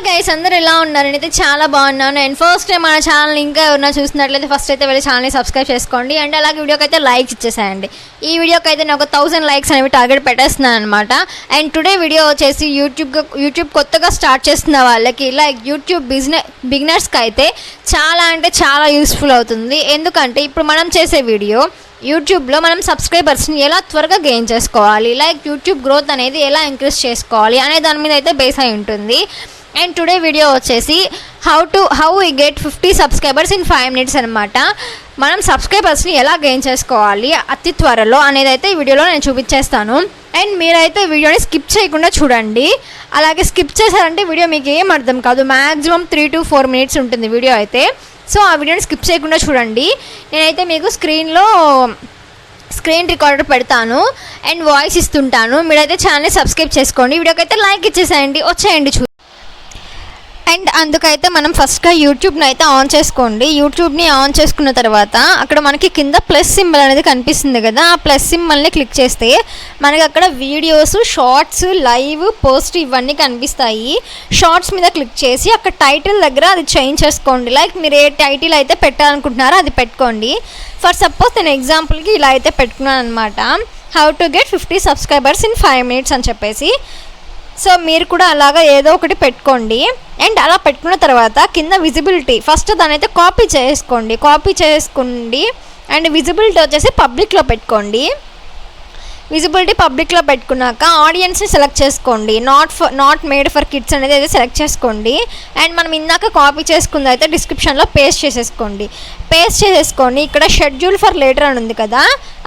Hi guys, అందరూ ఎలా ఉన్నారు? నేనైతే చాలా బాగున్నాను. అండ్ ఫస్ట్ టైం మన ఛానల్ ఇంకా ఎవరైనా చూసినట్లయితే ఫస్ట్ అయితే వెళ్ళి ఛానల్ని సబ్స్క్రైబ్ చేసుకోండి. అండ్ అలాగే వీడియోకి అయితే లైక్స్ ఇచ్చేసేయండి. ఈ వీడియోకి అయితే నేను ఒక 1000 లైక్స్ అనేవి టార్గెట్ పెట్టేస్తున్నాను అనమాట. అండ్ టుడే వీడియో వచ్చేసి యూట్యూబ్ కొత్తగా స్టార్ట్ చేస్తున్న వాళ్ళకి, లైక్ యూట్యూబ్ బిగినర్స్కి అయితే చాలా అంటే చాలా యూస్ఫుల్ అవుతుంది. ఎందుకంటే ఇప్పుడు మనం చేసే వీడియో యూట్యూబ్లో మనం సబ్స్క్రైబర్స్ని ఎలా త్వరగా గెయిన్ చేసుకోవాలి, లైక్ యూట్యూబ్ గ్రోత్ అనేది ఎలా ఇంక్రీజ్ చేసుకోవాలి అనే దాని మీద అయితే బేస్ అయి ఉంటుంది. అండ్ టుడే వీడియో వచ్చేసి how we get 50 subscribers in 5 minutes అనమాట. మనం సబ్స్క్రైబర్స్ని ఎలా గెయిన్ చేసుకోవాలి అతి త్వరలో అనేది అయితే ఈ వీడియోలో నేను చూపించేస్తాను. అండ్ మీరైతే వీడియోని స్కిప్ చేయకుండా చూడండి. అలాగే స్కిప్ చేశారంటే వీడియో మీకు ఏం అర్థం కాదు. మ్యాక్సిమం 3 to 4 minutes ఉంటుంది వీడియో అయితే. సో ఆ వీడియోని స్కిప్ చేయకుండా చూడండి. నేనైతే మీకు స్క్రీన్ రికార్డర్ పెడతాను అండ్ వాయిస్ ఇస్తుంటాను. మీరైతే ఛానల్ని సబ్స్క్రైబ్ చేసుకోండి. వీడియోకి అయితే లైక్ ఇచ్చేసేయండి. వచ్చేయండి అండ్ అందుకైతే మనం ఫస్ట్గా యూట్యూబ్ని అయితే ఆన్ చేసుకోండి. యూట్యూబ్ని ఆన్ చేసుకున్న తర్వాత అక్కడ మనకి కింద ప్లస్ సింబల్ అనేది కనిపిస్తుంది కదా, ఆ ప్లస్ సింబల్ని క్లిక్ చేస్తే మనకి అక్కడ వీడియోస్, షార్ట్స్, లైవ్, పోస్ట్ ఇవన్నీ కనిపిస్తాయి. షార్ట్స్ మీద క్లిక్ చేసి అక్కడ టైటిల్ దగ్గర అది చేంజ్ చేసుకోండి. లైక్ మీరు ఏ టైటిల్ అయితే పెట్టాలనుకుంటున్నారో అది పెట్టుకోండి. ఫర్ సపోజ్ నేను ఎగ్జాంపుల్కి ఇలా అయితే పెట్టుకున్నాను అనమాట, how to get 50 subscribers in 5 minutes అని చెప్పేసి. సో మీరు కూడా అలాగా ఏదో ఒకటి పెట్టుకోండి. అండ్ అలా పెట్టుకున్న తర్వాత కింద విజిబిలిటీ ఫస్ట్ దాని అయితే కాపీ చేసుకోండి. అండ్ విజిబిలిటీ వచ్చేసి పబ్లిక్లో పెట్టుకోండి. విజిబిలిటీ పబ్లిక్లో పెట్టుకున్నాక ఆడియన్స్ని సెలెక్ట్ చేసుకోండి. నాట్ మేడ్ ఫర్ కిడ్స్ అనేది అయితే సెలెక్ట్ చేసుకోండి. అండ్ మనం ఇందాక కాపీ చేసుకుంది అయితే డిస్క్రిప్షన్లో పేస్ట్ చేసేసుకొని ఇక్కడ షెడ్యూల్ ఫర్ లేటర్ అని ఉంది కదా,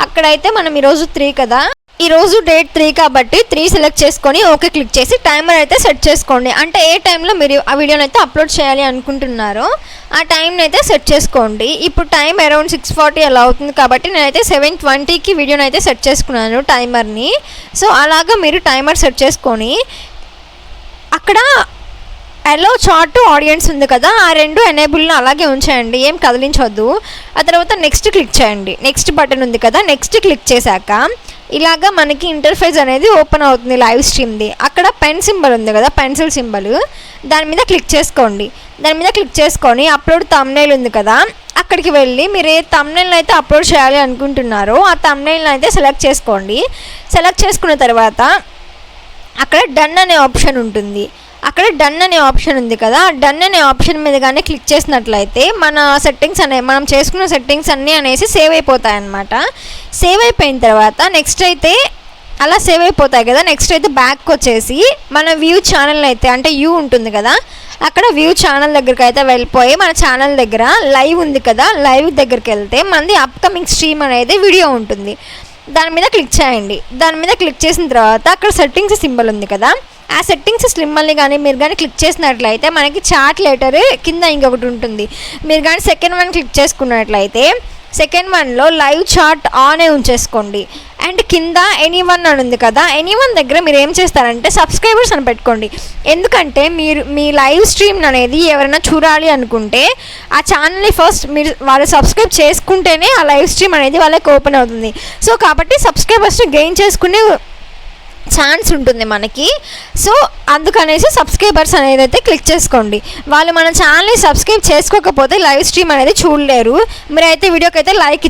అక్కడైతే మనం ఈరోజు 3 కదా, ఈరోజు డేట్ 3 కాబట్టి 3 సెలెక్ట్ చేసుకొని ఓకే క్లిక్ చేసి టైమర్ అయితే సెట్ చేసుకోండి. అంటే ఏ టైంలో మీరు ఆ వీడియోని అయితే అప్లోడ్ చేయాలి అనుకుంటున్నారో ఆ టైంని అయితే సెట్ చేసుకోండి. ఇప్పుడు టైం అరౌండ్ 6:40 అలా అవుతుంది కాబట్టి నేనైతే 7:20కి వీడియోని అయితే సెట్ చేసుకున్నాను టైమర్ని. సో అలాగా మీరు టైమర్ సెట్ చేసుకొని అక్కడ అలో చాట్ టు ఆడియన్స్ ఉంది కదా, ఆ 2 ఎనేబుల్ని అలాగే ఉంచేయండి, ఏం కదిలించొద్దు. ఆ తర్వాత నెక్స్ట్ క్లిక్ చేయండి. నెక్స్ట్ బటన్ ఉంది కదా, నెక్స్ట్ క్లిక్ చేశాక ఇలాగా మనకి ఇంటర్ఫేస్ అనేది ఓపెన్ అవుతుంది లైవ్ స్ట్రీమ్ది. అక్కడ పెన్ సింబల్ ఉంది కదా, పెన్సిల్ సింబల్, దాని మీద క్లిక్ చేసుకోండి. దాని మీద క్లిక్ చేసుకొని అప్లోడ్ థంబ్నెయిల్ ఉంది కదా, అక్కడికి వెళ్ళి మీరు ఏ థంబ్నెయిల్ని అయితే అప్లోడ్ చేయాలి అనుకుంటున్నారో ఆ థంబ్నెయిల్ని అయితే సెలెక్ట్ చేసుకోండి. సెలెక్ట్ చేసుకున్న తర్వాత అక్కడ డన్ అనే ఆప్షన్ ఉంటుంది. అక్కడ డన్ అనే ఆప్షన్ ఉంది కదా, డన్ అనే ఆప్షన్ మీద కానీ క్లిక్ చేసినట్లయితే మన మనం చేసుకున్న సెట్టింగ్స్ అన్నీ అనేసి సేవ్ అయిపోతాయి అన్నమాట. సేవ్ అయిపోయిన తర్వాత నెక్స్ట్ అయితే అలా సేవ్ అయిపోతాయి కదా, నెక్స్ట్ అయితే బ్యాక్ వచ్చేసి మన వ్యూ ఛానల్ అయితే అంటే యూ ఉంటుంది కదా, అక్కడ వ్యూ ఛానల్ దగ్గరికి అయితే వెళ్ళిపోయి మన ఛానల్ దగ్గర లైవ్ ఉంది కదా, లైవ్ దగ్గరికి వెళ్తే మనది అప్కమింగ్ స్ట్రీమ్ అనేది వీడియో ఉంటుంది. దాని మీద క్లిక్ చేయండి. దాని మీద క్లిక్ చేసిన తర్వాత అక్కడ సెట్టింగ్స్ సింబల్ ఉంది కదా, ఆ సెట్టింగ్స్ సింబల్ని కానీ మీరు కానీ క్లిక్ చేసినట్లయితే మనకి చాట్ లెటర్ కింద ఇంకొకటి ఉంటుంది. మీరు కానీ సెకండ్ వన్ క్లిక్ చేసుకున్నట్లయితే సెకండ్ వన్లో లైవ్ చాట్ ఆనే ఉంచేసుకోండి. అండ్ కింద ఎనీవన్ అని ఉంది కదా, ఎనీవన్ దగ్గర మీరు ఏం చేస్తారంటే సబ్స్క్రైబర్స్ అని పెట్టుకోండి. ఎందుకంటే మీ లైవ్ స్ట్రీమ్ అనేది ఎవరైనా చూడాలి అనుకుంటే ఆ ఛానల్ని ఫస్ట్ వాళ్ళు సబ్స్క్రైబ్ చేసుకుంటేనే ఆ లైవ్ స్ట్రీమ్ అనేది వాళ్ళకి ఓపెన్ అవుతుంది. సో కాబట్టి సబ్స్క్రైబర్స్ని గెయిన్ చేసుకునే ఛాన్స్ ఉంటుంది మనకి. సో అందుకనేసి సబ్స్క్రైబర్స్ అనేది అయితే క్లిక్ చేసుకోండి. వాళ్ళు మన ఛానల్ని సబ్స్క్రైబ్ చేసుకోకపోతే లైవ్ స్ట్రీమ్ అనేది చూడలేరు. మీరైతే వీడియోకి అయితే లైక్